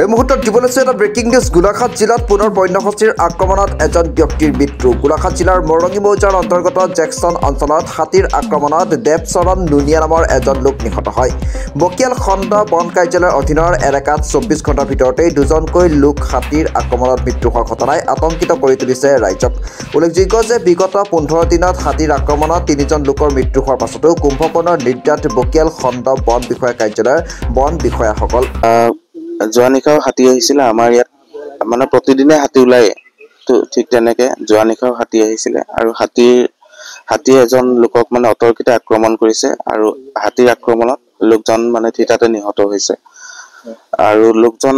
এই মুহূৰ্তত দিবলৈছে এটা ব্ৰেকিং নিউজ। গোলাঘাট জিলাত পুনৰ বন্যহস্তীৰ আক্ৰমণত এজন ব্যক্তিৰ মৃত্যু। গোলাঘাট জিলাৰ মৰঙী মৌজাৰ অন্তৰ্গত জেকচন অঞ্চলত হাতীৰ আক্ৰমণত দেৱচৰণ নুনিয়া নামৰ এজন লোক নিহত হয়। বকিয়াল খণ্ড বন কাৰ্যালয়ৰ অধীনৰ এলেকাত 24 ঘণ্টাৰ ভিতৰতেই দুজনকৈ লোক হাতীৰ আক্ৰমণত মৃত্যু হোৱাৰ ঘটনাই আতংকিত কৰি তুলিছে ৰাইজক। উল্লেখযোগ্য যে বিগত 15 দিনত হাতীৰ আক্ৰমণত 3জন লোকৰ মৃত্যু হোৱাৰ পাছতো কুম্ভকৰ্ণৰ নিৰ্যাত বকিয়াল খণ্ড বন বিষয়া কাৰ্যালয়ৰ বন বিষয়াসকল যোৱা নিশাও হাতী আহিছিলে আমাৰ ইয়াত, মানে প্ৰতিদিনে হাতী ওলায়। তো ঠিক তেনেকৈ যোৱা নিশাও হাতী আহিছিলে আৰু হাতীয়ে এজন লোকক মানে অতৰ্কিতে আক্ৰমণ কৰিছে আৰু হাতীৰ আক্ৰমণত লোকজন মানে থিতাতে নিহত হৈছে। আৰু লোকজন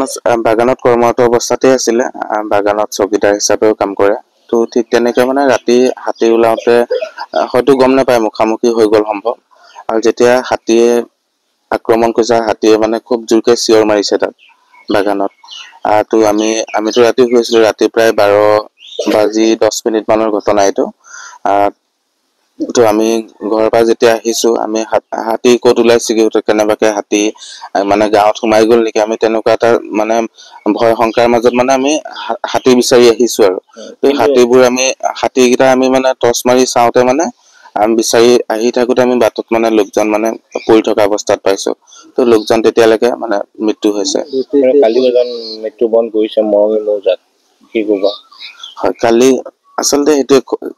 বাগানত কৰ্মৰত অৱস্থাতে আছিলে, বাগানত চকীদাৰ হিচাপেও কাম কৰে। তো ঠিক তেনেকৈ মানে ৰাতি হাতী ওলাওঁতে হয়তো গম নাপায়, মুখামুখি হৈ গ'ল সম্ভৱ। আৰু যেতিয়া হাতীয়ে আক্ৰমণ কৰিছে, হাতীয়ে মানে খুব জোৰকৈ চিঞৰ মাৰিছে তাত বাগানত। তো আমিতো ৰাতি শুইছিলোঁ, ৰাতি প্ৰায় 12:10 মানৰ ঘটনা এইটো। তো আমি ঘৰৰ পৰা যেতিয়া আহিছোঁ, আমি হাতী ক'ত ওলাইছেগৈ, কেনেবাকৈ হাতী মানে গাঁৱত সোমাই গ'ল নেকি, আমি তেনেকুৱা এটা মানে ভয় শংকাৰ মাজত মানে আমি হাতী বিচাৰি আহিছোঁ। আৰু এই হাতীকেইটা আমি মানে টৰ্চ মাৰি চাওঁতে মানে আমি বিচাৰি আহি থাকোঁতে আমি বাটত মানে লোকজন মানে পৰি থকা অৱস্থাত পাইছোঁ। তো লোকজন তেতিয়ালৈকে মানে মৃত্যু হৈছে। কালি এজন মৃত্যুবৰণ কৰিছে মৰঙী মৌজাত, কি ক'বা? হয়, কালি আচলতে সেইটো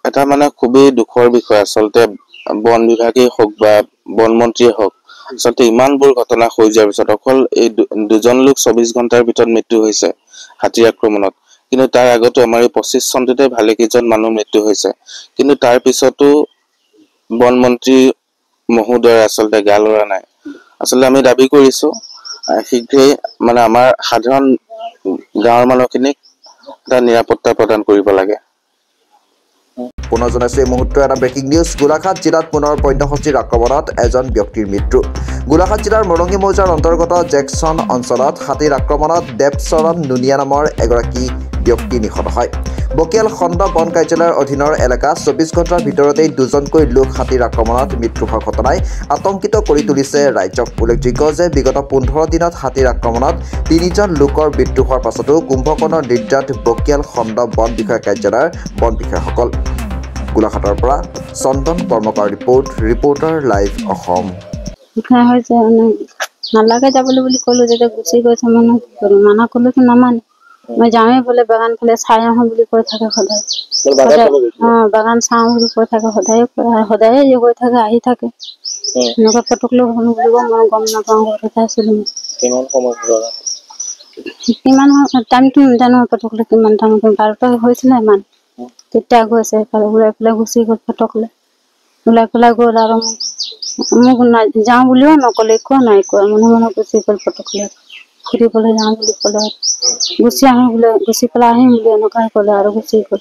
এটা মানে খুবেই দুখৰ বিষয়। আচলতে বন বিভাগেই হওক বা বন মন্ত্ৰীয়ে হওক, আচলতে ইমানবোৰ ঘটনা হৈ যোৱাৰ পিছত অকল এই দুজন লোক 24 ঘণ্টাৰ ভিতৰত মৃত্যু হৈছে হাতীৰ আক্ৰমণত। কিন্তু তাৰ আগতো আমাৰ এই 25 চনটোতে ভালেকেইজন মানুহ মৃত্যু হৈছে। কিন্তু তাৰ পিছতো বন মন্ত্ৰী মহোদয় আচলতে গা লৰা নাই। আচলতে আমি দাবী কৰিছোঁ শীঘ্ৰেই মানে আমাৰ সাধাৰণ গাঁৱৰ মানুহখিনিক এটা নিৰাপত্তা প্ৰদান কৰিব লাগে। পুনৰ জনাইছোঁ এই মুহূৰ্তৰ এটা ব্ৰেকিং নিউজ। গোলাঘাট জিলাত পুনৰ বন্যহস্তীৰ আক্ৰমণত এজন ব্যক্তিৰ মৃত্যু। গোলাঘাট জিলাৰ মৰঙী মৌজাৰ অন্তৰ্গত জেকচন অঞ্চলত হাতীৰ আক্ৰমণত দেৱচৰণ নুনিয়া নামৰ এগৰাকী ব্যক্তি নিহত হয়। বকিয়াল খণ্ড বন কাৰ্যালয়ৰ অধীনৰ এলেকাত 24 ঘণ্টাৰ ভিতৰতেই দুজনকৈ লোক হাতীৰ আক্ৰমণত মৃত্যু হোৱাৰ ঘটনাই আতংকিত কৰি তুলিছে ৰাইজক। উল্লেখযোগ্য যে বিগত 15 দিনত হাতীৰ আক্ৰমণত 3জন লোকৰ মৃত্যু হোৱাৰ পাছতো কুম্ভকৰ্ণৰ নিৰ্যাত বকিয়াল খণ্ড বন বিষয়া কাৰ্যালয়ৰ বন বিষয়াসকল। গোলাঘাটৰ পৰা চন্দন কৰ্মকাৰ ৰিপৰ্টাৰ লাইভ অসম। নালাগে যাবলৈ বুলি ক'লো, যেতিয়া গুচি গৈছে মানে মানা ক'লেতো নামানে। মই যাওঁৱে বোলে বাগান ফালে চাই আহোঁ বুলি কৈ থাকে সদায়। বাগান চাওঁ বুলি কৈ থাকে সদায়ে গৈ থাকে আহি থাকে। এনেকুৱা পটকলৈ শুনো বুলিব মই গম নাপাওঁ, ঘৰতে আছিলোঁ। কিমান টাইমটো নাজানো, পটকলৈ কিমান টাইম 12টা হৈছিলে ইমান। তেতিয়া গৈছে ওলাই পেলাই গুচি গ'ল পটকলৈ। ওলাই পেলাই গ'ল আৰু মোক যাওঁ বুলিও নক'লে, একো নাই কোৱা। মনে গুচি গ'ল পটকলৈ। ফুৰিবলৈ যাওঁ বুলি ক'লে, গুচি পেলাই আহিম বুলি এনেকুৱাই ক'লে আৰু গুচি গ'ল।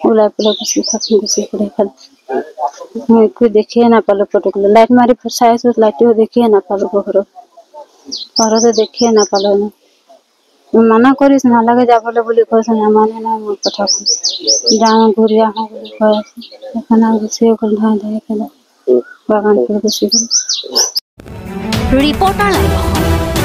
ওলাই পেলাই গুচি গ'ল সেইফালে। মই একো দেখিয়ে নাপালোঁ পটকলৈ। লাইট মাৰি চাই আছোঁ, লাইটটো দেখিয়ে নাপালোঁ। ঘৰতে দেখিয়ে নাপালোঁ। মানা কৰিছে নালাগে যাবলৈ বুলি কৈছে, নামানে নাই মোৰ কথা। যাওঁ ঘূৰি আহোঁ বুলি কৈ আছে। সেইকাৰণে গুচিয়ে গ'ল ধাই পেলাই বাগান গুচি গ'ল। Reporter live Assam.